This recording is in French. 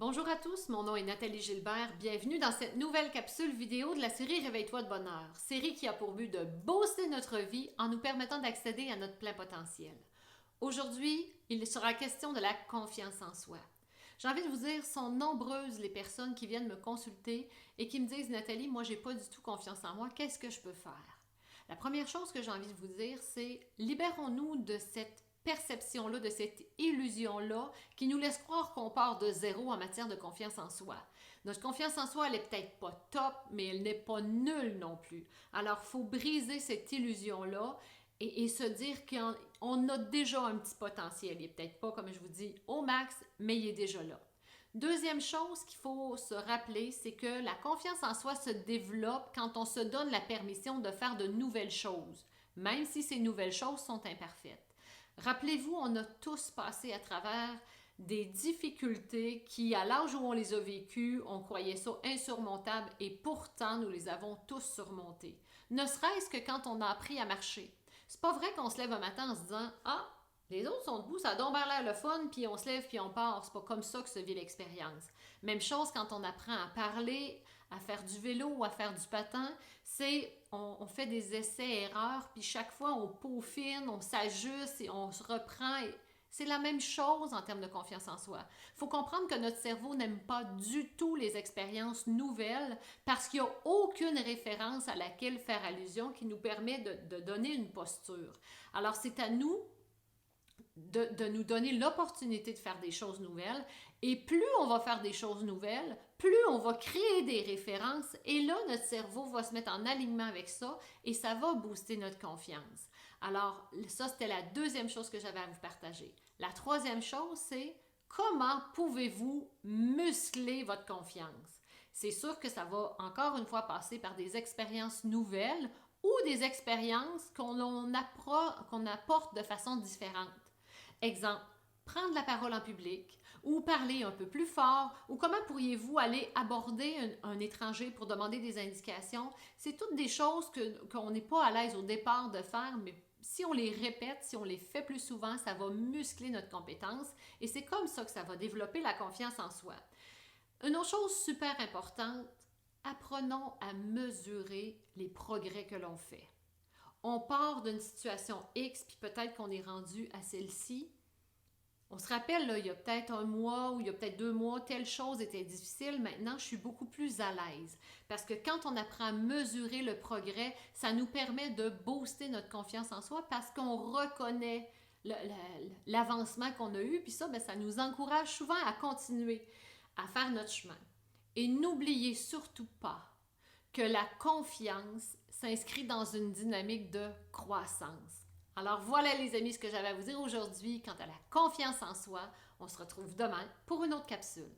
Bonjour à tous, mon nom est Nathalie Gilbert. Bienvenue dans cette nouvelle capsule vidéo de la série Réveille-toi de bonheur, série qui a pour but de booster notre vie en nous permettant d'accéder à notre plein potentiel. Aujourd'hui, il sera question de la confiance en soi. J'ai envie de vous dire, sont nombreuses les personnes qui viennent me consulter et qui me disent « Nathalie, moi j'ai pas du tout confiance en moi, qu'est-ce que je peux faire? » La première chose que j'ai envie de vous dire, c'est libérons-nous de cette perception-là, de cette illusion-là qui nous laisse croire qu'on part de zéro en matière de confiance en soi. Notre confiance en soi, elle n'est peut-être pas top, mais elle n'est pas nulle non plus. Alors, il faut briser cette illusion-là et se dire qu'on a déjà un petit potentiel. Il n'est peut-être pas, comme je vous dis, au max, mais il est déjà là. Deuxième chose qu'il faut se rappeler, c'est que la confiance en soi se développe quand on se donne la permission de faire de nouvelles choses, même si ces nouvelles choses sont imparfaites. Rappelez-vous, on a tous passé à travers des difficultés qui, à l'âge où on les a vécues, on croyait ça insurmontable et pourtant, nous les avons tous surmontées. Ne serait-ce que quand on a appris à marcher. C'est pas vrai qu'on se lève un matin en se disant « Ah, les autres sont debout, ça a donc l'air le fun, puis on se lève, puis on part. » C'est pas comme ça que se vit l'expérience. Même chose quand on apprend à parler, à faire du vélo ou à faire du patin, c'est on fait des essais-erreurs, puis chaque fois on peaufine, on s'ajuste et on se reprend. C'est la même chose en termes de confiance en soi. Il faut comprendre que notre cerveau n'aime pas du tout les expériences nouvelles parce qu'il n'y a aucune référence à laquelle faire allusion qui nous permet de donner une posture. Alors c'est à nous de nous donner l'opportunité de faire des choses nouvelles. Et plus on va faire des choses nouvelles, plus on va créer des références. Et là, notre cerveau va se mettre en alignement avec ça et ça va booster notre confiance. Alors, ça, c'était la deuxième chose que j'avais à vous partager. La troisième chose, c'est comment pouvez-vous muscler votre confiance? C'est sûr que ça va encore une fois passer par des expériences nouvelles ou des expériences qu'on apporte de façon différente. Exemple, prendre la parole en public ou parler un peu plus fort ou comment pourriez-vous aller aborder un étranger pour demander des indications. C'est toutes des choses qu'on n'est pas à l'aise au départ de faire, mais si on les répète, si on les fait plus souvent, ça va muscler notre compétence et c'est comme ça que ça va développer la confiance en soi. Une autre chose super importante, apprenons à mesurer les progrès que l'on fait. On part d'une situation X, puis peut-être qu'on est rendu à celle-ci. On se rappelle, là, il y a peut-être un mois ou il y a peut-être 2 mois, telle chose était difficile. Maintenant, je suis beaucoup plus à l'aise. Parce que quand on apprend à mesurer le progrès, ça nous permet de booster notre confiance en soi parce qu'on reconnaît l'avancement qu'on a eu. Puis ça, ça nous encourage souvent à continuer à faire notre chemin. Et n'oubliez surtout pas que la confiance s'inscrit dans une dynamique de croissance. Alors voilà les amis ce que j'avais à vous dire aujourd'hui quant à la confiance en soi. On se retrouve demain pour une autre capsule.